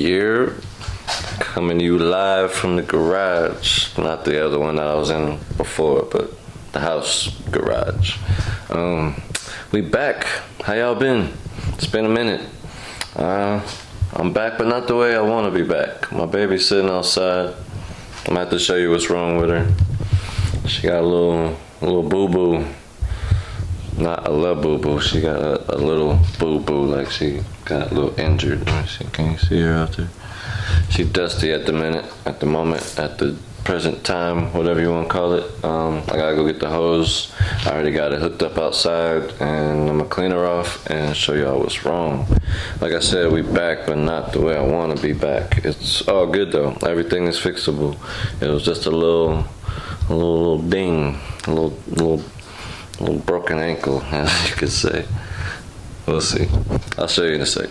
Year, coming to you live from the garage. Not the other one that I was in before, but the house garage. We back. How y'all been? It's been a minute. I'm back, but not the way I want to be back. My baby's sitting outside. I'm gonna have to show you what's wrong with her. She got a little boo-boo. Not a love boo-boo. She got a little boo-boo, like she got a little injured. Let me see. Can you see her out there? She's dusty at the moment, at the present time, whatever you want to call it. I gotta go get the hose. I already got it hooked up outside, and I'm gonna clean her off and show y'all what's wrong. Like I said, we back, but not the way I want to be back. It's all good though. Everything is fixable. It was just a little ding, a little broken ankle, as you could say. We'll see. I'll show you in a sec.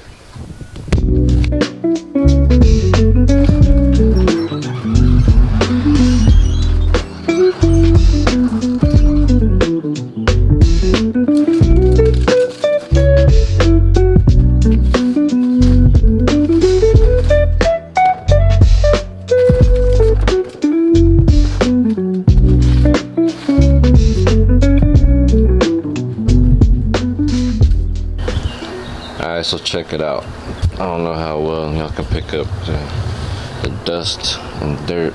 Alright, so check it out. I don't know how well y'all can pick up the dust and dirt,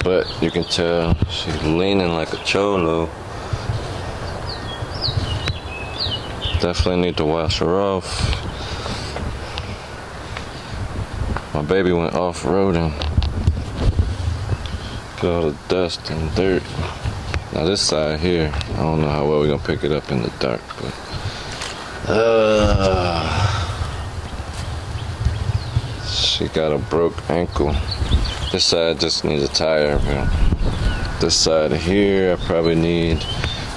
but you can tell she's leaning like a cholo. Definitely need to wash her off. My baby went off-roading. Got all the dust and dirt. Now this side here, I don't know how well we're gonna pick it up in the dark, but she got a broke ankle. This side just needs a tire, but this side here I probably need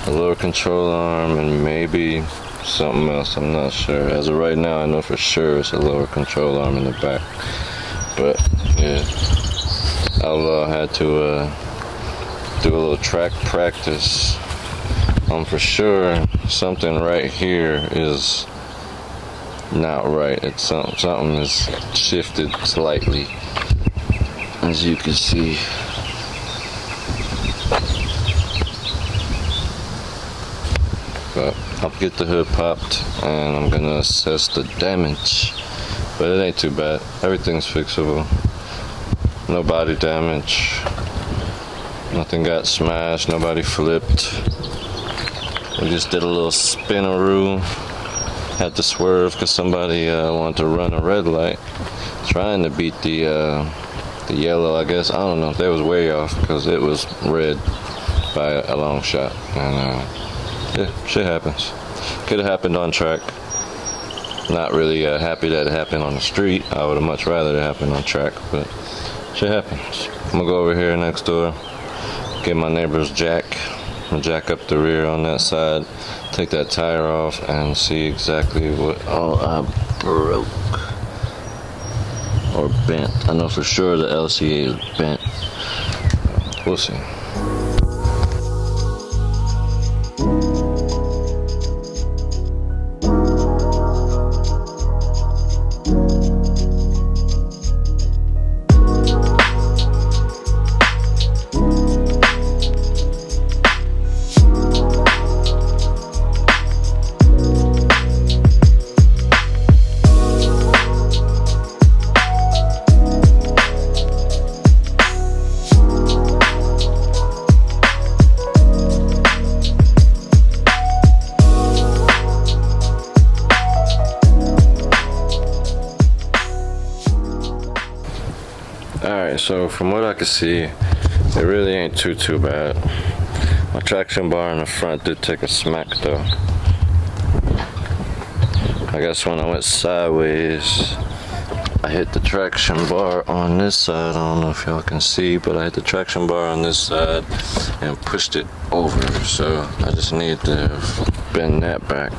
a lower control arm and maybe something else. I'm not sure. As of right now, I know for sure it's a lower control arm in the back. But yeah, Outlaw had to do a little track practice. For sure something right here is not right. It's something is shifted slightly, as you can see. But I'll get the hood popped and I'm gonna assess the damage, but it ain't too bad. Everything's fixable. No body damage, nothing got smashed, nobody flipped. We just did a little spinaroo. Had to swerve because somebody wanted to run a red light, trying to beat the yellow. I guess, I don't know. They was way off because it was red by a long shot. And yeah, shit happens. Could have happened on track. Not really happy that it happened on the street. I would have much rather it happened on track, but shit happens. I'm gonna go over here next door, get my neighbor's jack. Jack up the rear on that side, take that tire off, and see exactly what all I broke or bent. I know for sure the LCA is bent. We'll see. Alright, so from what I can see, it really ain't too bad. My traction bar in the front did take a smack though. I guess when I went sideways, I hit the traction bar on this side. I don't know if y'all can see, but I hit the traction bar on this side and pushed it over. So I just need to bend that back.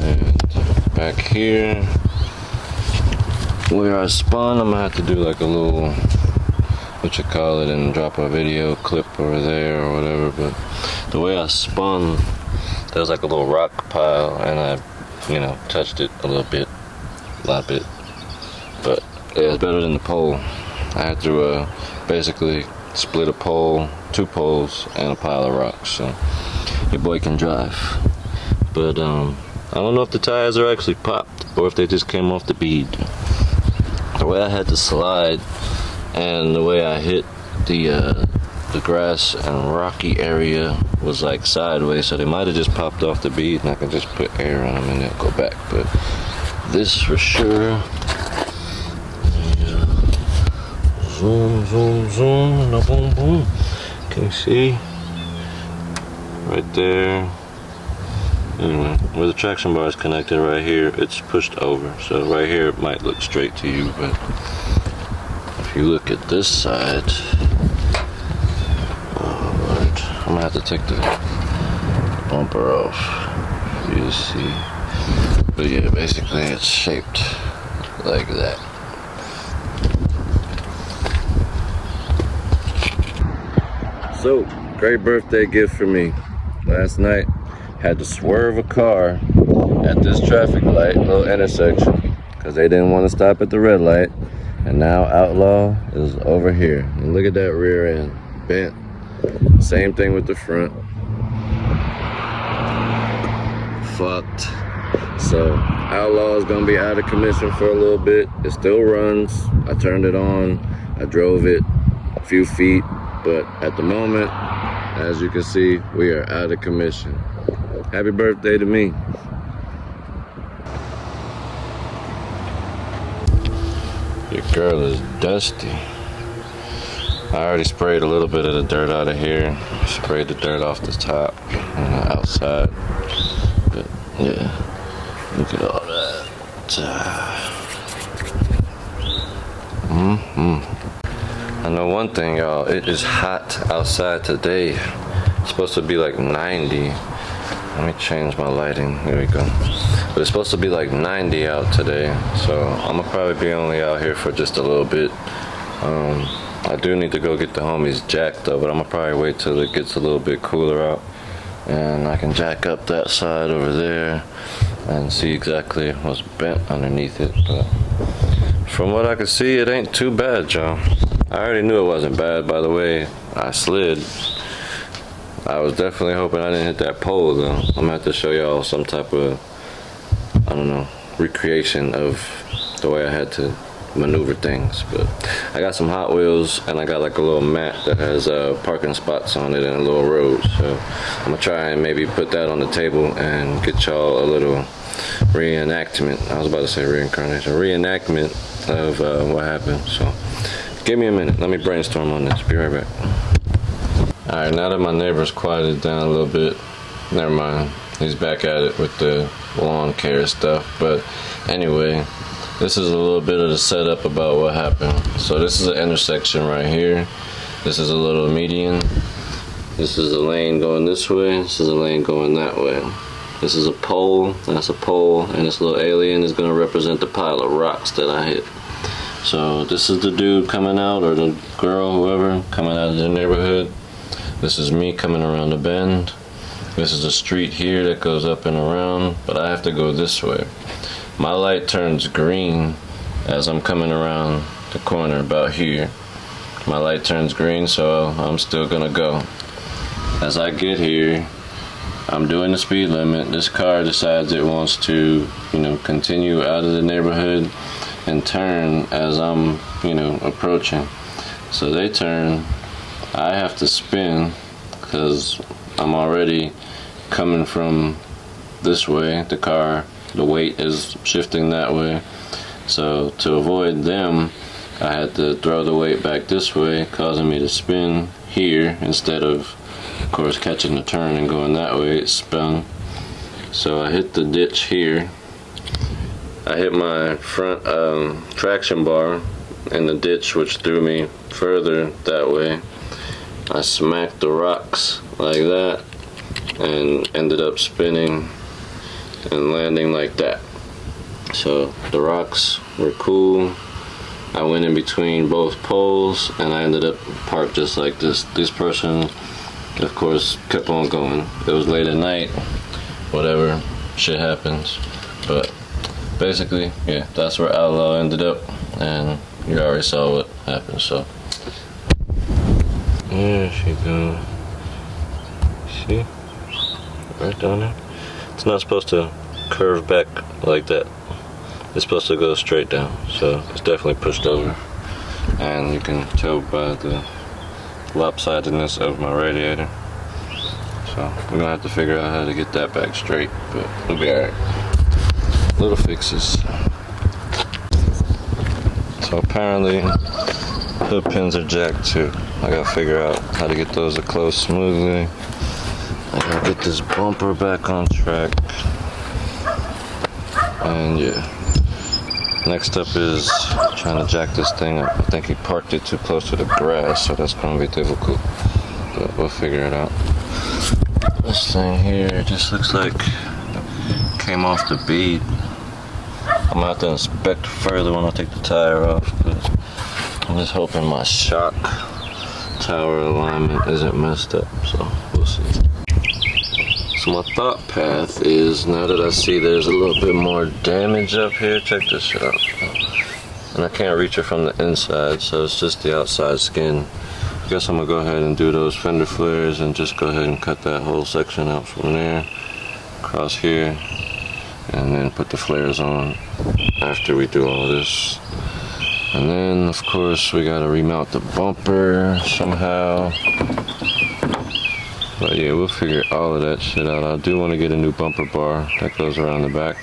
And back here, where I spun, I'm gonna have to do like a little, and drop a video clip over there or whatever. But the way I spun, there was like a little rock pile, and I, touched it a lot bit, But yeah, it's better than the pole. I had to basically split a pole, 2 poles, and a pile of rocks, so your boy can drive. But I don't know if the tires are actually popped or if they just came off the bead. The way I had to slide and the way I hit the grass and rocky area was like sideways, so they might have just popped off the bead and I can just put air on them and they'll go back. But this for sure. Zoom, zoom, zoom, no, boom, boom. Can you see? Right there. Anyway, where the traction bar is connected right here, it's pushed over. So right here it might look straight to you, but if you look at this side, oh Lord, I'm gonna have to take the bumper off for you to see. But yeah, basically it's shaped like that. So, great birthday gift for me. Last night, had to swerve a car at this traffic light, little intersection, because they didn't want to stop at the red light. And now Outlaw is over here. And look at that rear end, bent. Same thing with the front. Fucked. So Outlaw is gonna be out of commission for a little bit. It still runs. I turned it on. I drove it a few feet. But at the moment, as you can see, we are out of commission. Happy birthday to me. Your girl is dusty. I already sprayed a little bit of the dirt out of here. Sprayed the dirt off the top and the outside. But yeah, look at all that. I know one thing, y'all, it is hot outside today. It's supposed to be like 90. Let me change my lighting, there we go. But it's supposed to be like 90 out today, so I'm gonna probably be only out here for just a little bit. I do need to go get the homies jacked though, but I'm gonna probably wait till it gets a little bit cooler out. And I can jack up that side over there and see exactly what's bent underneath it. But from what I can see, it ain't too bad, y'all. I already knew it wasn't bad by the way I slid. I was definitely hoping I didn't hit that pole though. I'm gonna have to show y'all some type of, I don't know, recreation of the way I had to maneuver things. But I got some Hot Wheels and I got like a little mat that has parking spots on it and a little road. So I'm gonna try and maybe put that on the table and get y'all a little reenactment. I was about to say reincarnation. Reenactment of what happened. So give me a minute. Let me brainstorm on this. Be right back. Alright, now that my neighbor's quieted down a little bit, never mind. He's back at it with the lawn care stuff. But anyway, this is a little bit of the setup about what happened. So this is an intersection right here. This is a little median. This is a lane going this way. This is a lane going that way. This is a pole. That's a pole. And this little alien is going to represent the pile of rocks that I hit. So this is the dude coming out, or the girl, whoever, coming out of the neighborhood. This is me coming around the bend. This is a street here that goes up and around, but I have to go this way. My light turns green as I'm coming around the corner about here. My light turns green, so I'm still gonna go. As I get here, I'm doing the speed limit. This car decides it wants to, continue out of the neighborhood and turn as I'm, approaching. So they turn. I have to spin because I'm already coming from this way. The car, the weight is shifting that way. So to avoid them, I had to throw the weight back this way, causing me to spin here instead of course, catching the turn and going that way. It spun. So I hit the ditch here. I hit my front traction bar in the ditch, which threw me further that way. I smacked the rocks like that and ended up spinning and landing like that. So the rocks were cool. I went in between both poles and I ended up parked just like this. This person, of course, kept on going. It was late at night, whatever, shit happens. But basically, yeah, that's where Outlaw ended up. and you already saw what happened. So there she goes. See? Right down there. It's not supposed to curve back like that. It's supposed to go straight down. So it's definitely pushed over. And you can tell by the lopsidedness of my radiator. So we're gonna have to figure out how to get that back straight, but we'll be alright. Little fixes. So apparently hood pins are jacked too. I gotta figure out how to get those to close smoothly. I gotta get this bumper back on track. And yeah. Next up is trying to jack this thing up. I think he parked it too close to the grass, so that's gonna be difficult. But we'll figure it out. This thing here just looks like it came off the bead. I'm gonna have to inspect further when I take the tire off, but I'm just hoping my shock tower alignment isn't messed up, so we'll see. So my thought path is, now that I see there's a little bit more damage up here, check this shit out. And I can't reach it from the inside, so it's just the outside skin. I guess I'm gonna go ahead and do those fender flares and just go ahead and cut that whole section out from there, across here, and then put the flares on after we do all this. And then, of course, we gotta remount the bumper somehow. But yeah, we'll figure all of that shit out. I do want to get a new bumper bar that goes around the back,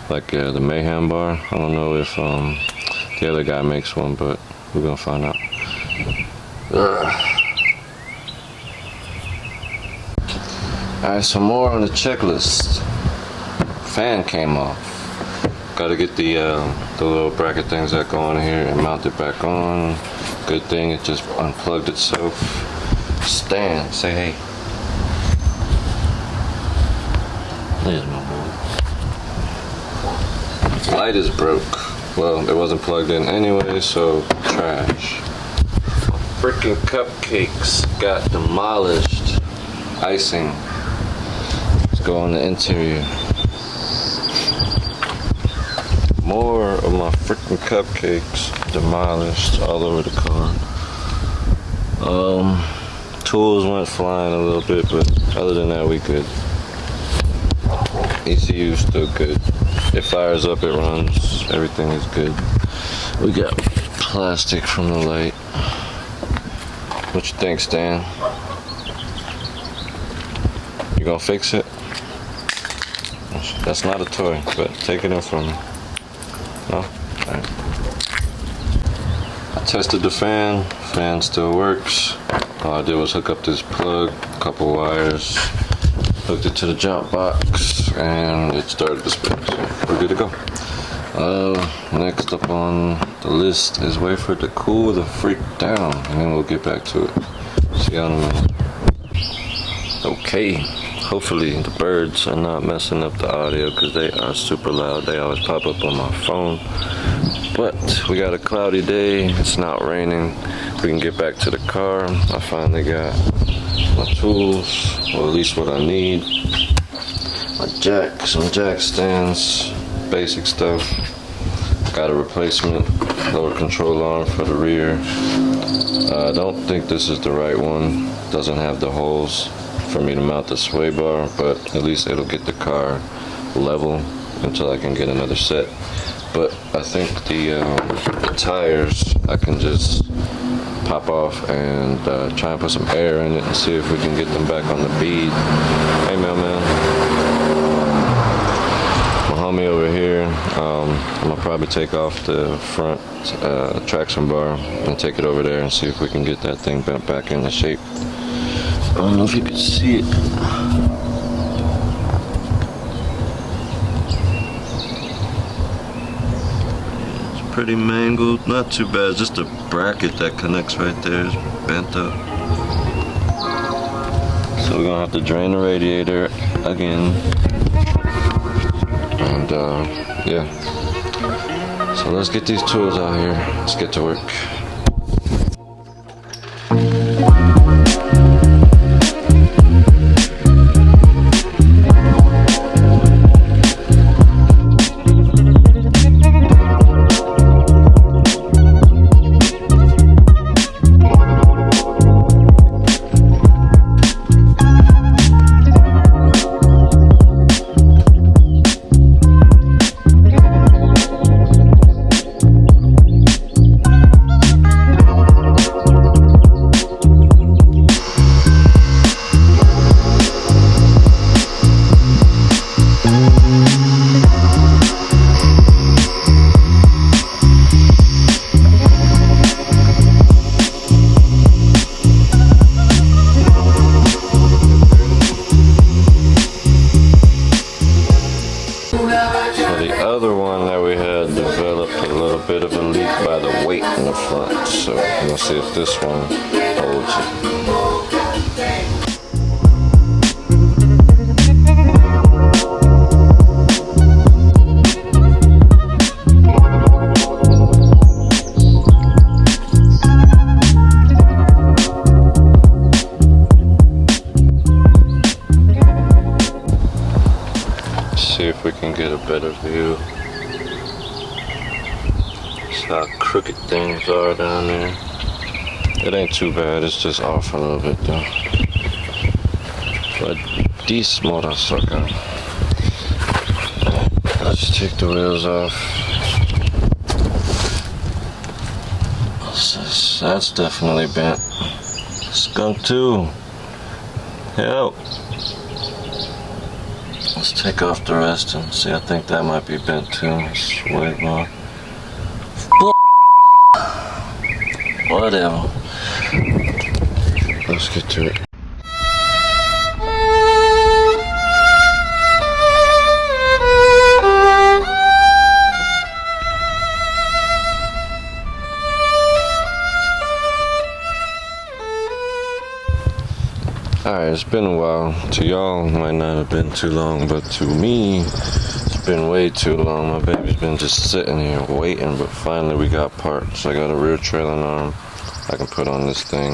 like the Mayhem bar. I don't know if the other guy makes one, but we're gonna find out. Alright, some more on the checklist. Fan came off. Gotta get the little bracket things that go on here and mount it back on. Good thing it just unplugged itself. Stan, say hey. There's my boy. Light is broke. Well, it wasn't plugged in anyway, so trash. Freaking cupcakes got demolished. Icing. Let's go on the interior. More of my freaking cupcakes demolished all over the car. Tools went flying a little bit, but other than that, we good. ECU still good. It fires up, it runs, everything is good. We got plastic from the light. What you think, Stan? You gonna fix it? That's not a toy, but take it in from me. No? Alright. I tested the fan still works. All I did was hook up this plug, a couple wires, hooked it to the jump box, and it started to spin, so we're good to go. Next up on the list is wait for it to cool the freak down, and then we'll get back to it. See you in a minute. Okay, hopefully the birds are not messing up the audio because they are super loud. They always pop up on my phone. But we got a cloudy day, it's not raining. We can get back to the car. I finally got my tools, or at least what I need. My jack, some jack stands, basic stuff. Got a replacement lower control arm for the rear. I don't think this is the right one. Doesn't have the holes for me to mount the sway bar, but at least it'll get the car level until I can get another set. But I think the tires I can just pop off and try and put some air in it and see if we can get them back on the bead. Hey man. My homie over here, I'm gonna probably take off the front traction bar and take it over there and see if we can get that thing bent back into shape. I don't know if you can see it. Pretty mangled, not too bad, just a bracket that connects right there is bent up. So we're gonna have to drain the radiator again. And yeah. So let's get these tools out here. Let's get to work. Alright, we had developed a little bit of a leak by the weight in the front, so we'll see if this one holds it. See if we can get a better view. See how crooked things are down there. It ain't too bad, it's just off a little bit though. But this motorcycle. Let's take the wheels off. That's definitely bent. Skunk2. Help. Let's take off the rest and see. I think that might be bent too. Let's wait more. Whatever. Let's get to it. Alright, it's been a while. To y'all, it might not have been too long, but to me, it's been way too long. My baby's been just sitting here waiting, but finally we got parts. I got a rear trailing arm I can put on this thing,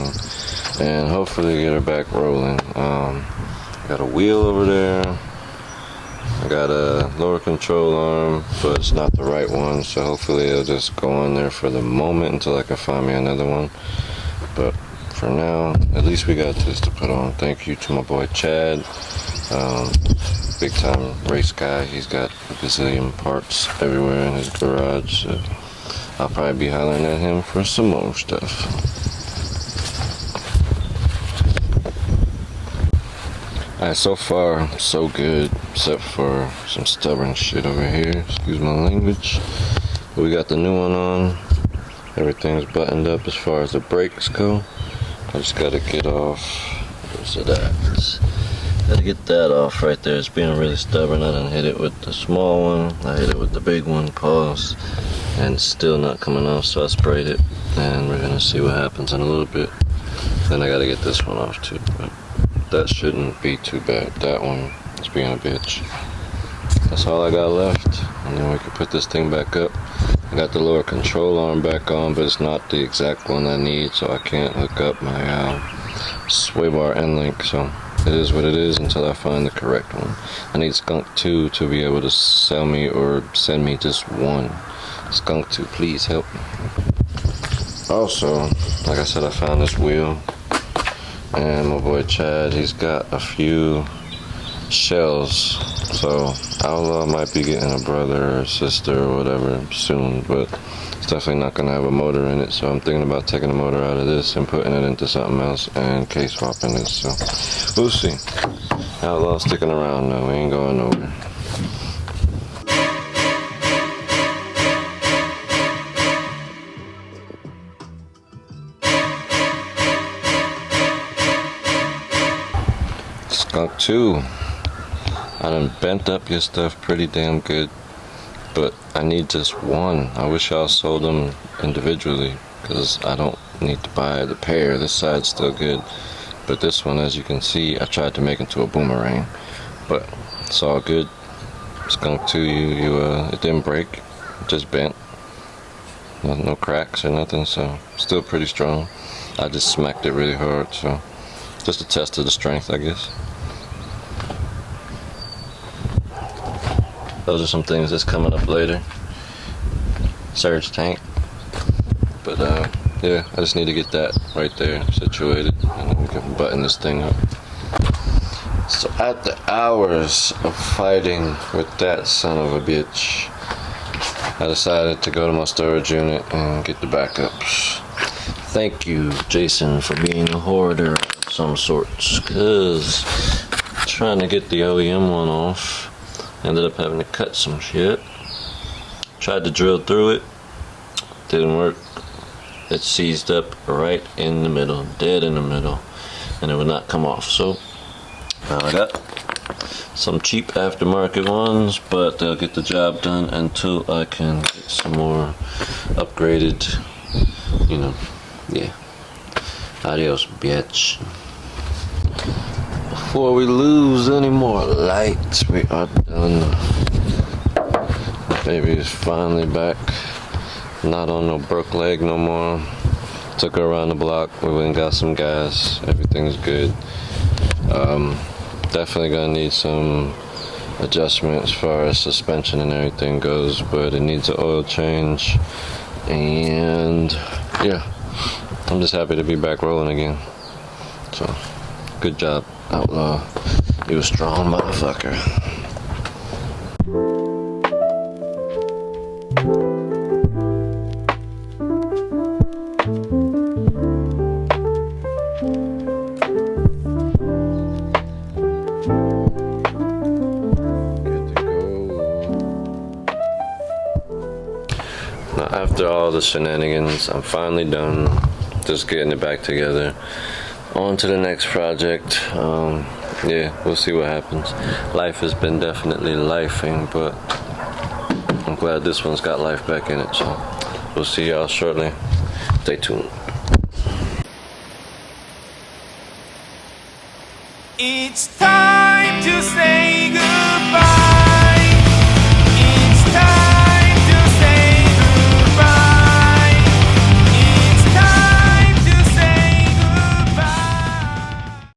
and hopefully get her back rolling. Got a wheel over there. I got a lower control arm, but it's not the right one, so hopefully it'll just go on there for the moment until I can find me another one. But for now, at least we got this to put on. Thank you to my boy Chad, big time race guy. He's got a gazillion parts everywhere in his garage, so I'll probably be hollering at him for some more stuff. Alright, so far so good, except for some stubborn shit over here, excuse my language. But we got the new one on. Everything's buttoned up as far as the brakes go. I just gotta get off, where's it at? Gotta get that off right there. It's being really stubborn. I done hit it with the small one, I hit it with the big one, pause, and it's still not coming off, so I sprayed it, and we're gonna see what happens in a little bit. Then I gotta get this one off too, but that shouldn't be too bad. That one is being a bitch. That's all I got left, and then we can put this thing back up. I got the lower control arm back on, but it's not the exact one I need, so I can't hook up my sway bar end link, so it is what it is until I find the correct one. I need Skunk2 to be able to sell me or send me just one. Skunk2, please help me. Also, like I said, I found this wheel, and my boy Chad, he's got a few shells, so Outlaw might be getting a brother or sister or whatever soon, but it's definitely not going to have a motor in it, so I'm thinking about taking the motor out of this and putting it into something else and case swapping this, so we'll see. Outlaw sticking around though, we ain't going nowhere. Skunk2. I done bent up your stuff pretty damn good, but I need just one. I wish y'all sold them individually, because I don't need to buy the pair. This side's still good, but this one, as you can see, I tried to make into a boomerang, but it's all good. Skunk2, it didn't break, it just bent. No cracks or nothing, so still pretty strong. I just smacked it really hard, so just a test of the strength, I guess. Those are some things that's coming up later. Surge tank. But yeah, I just need to get that right there situated, and then we can button this thing up. So after hours of fighting with that son of a bitch, I decided to go to my storage unit and get the backups. Thank you, Jason, for being a hoarder of some sorts, because trying to get the OEM one off, ended up having to cut some shit. Tried to drill through it, didn't work. It seized up right in the middle, dead in the middle, and it would not come off. So now I got some cheap aftermarket ones, but they'll get the job done until I can get some more upgraded, you know, yeah. Adios, bitch. Before we lose any more lights, we are done. Baby is finally back. Not on no broke leg no more. Took her around the block. We went and got some gas. Everything's good. Definitely gonna need some adjustment as far as suspension and everything goes, but it needs an oil change. And yeah, I'm just happy to be back rolling again. So, good job, Outlaw. You a strong motherfucker. After all the shenanigans, I'm finally done. Just getting it back together. On to the next project. Yeah, we'll see what happens. Life has been definitely lifing, but I'm glad this one's got life back in it. So we'll see y'all shortly. Stay tuned. It's time to say goodbye.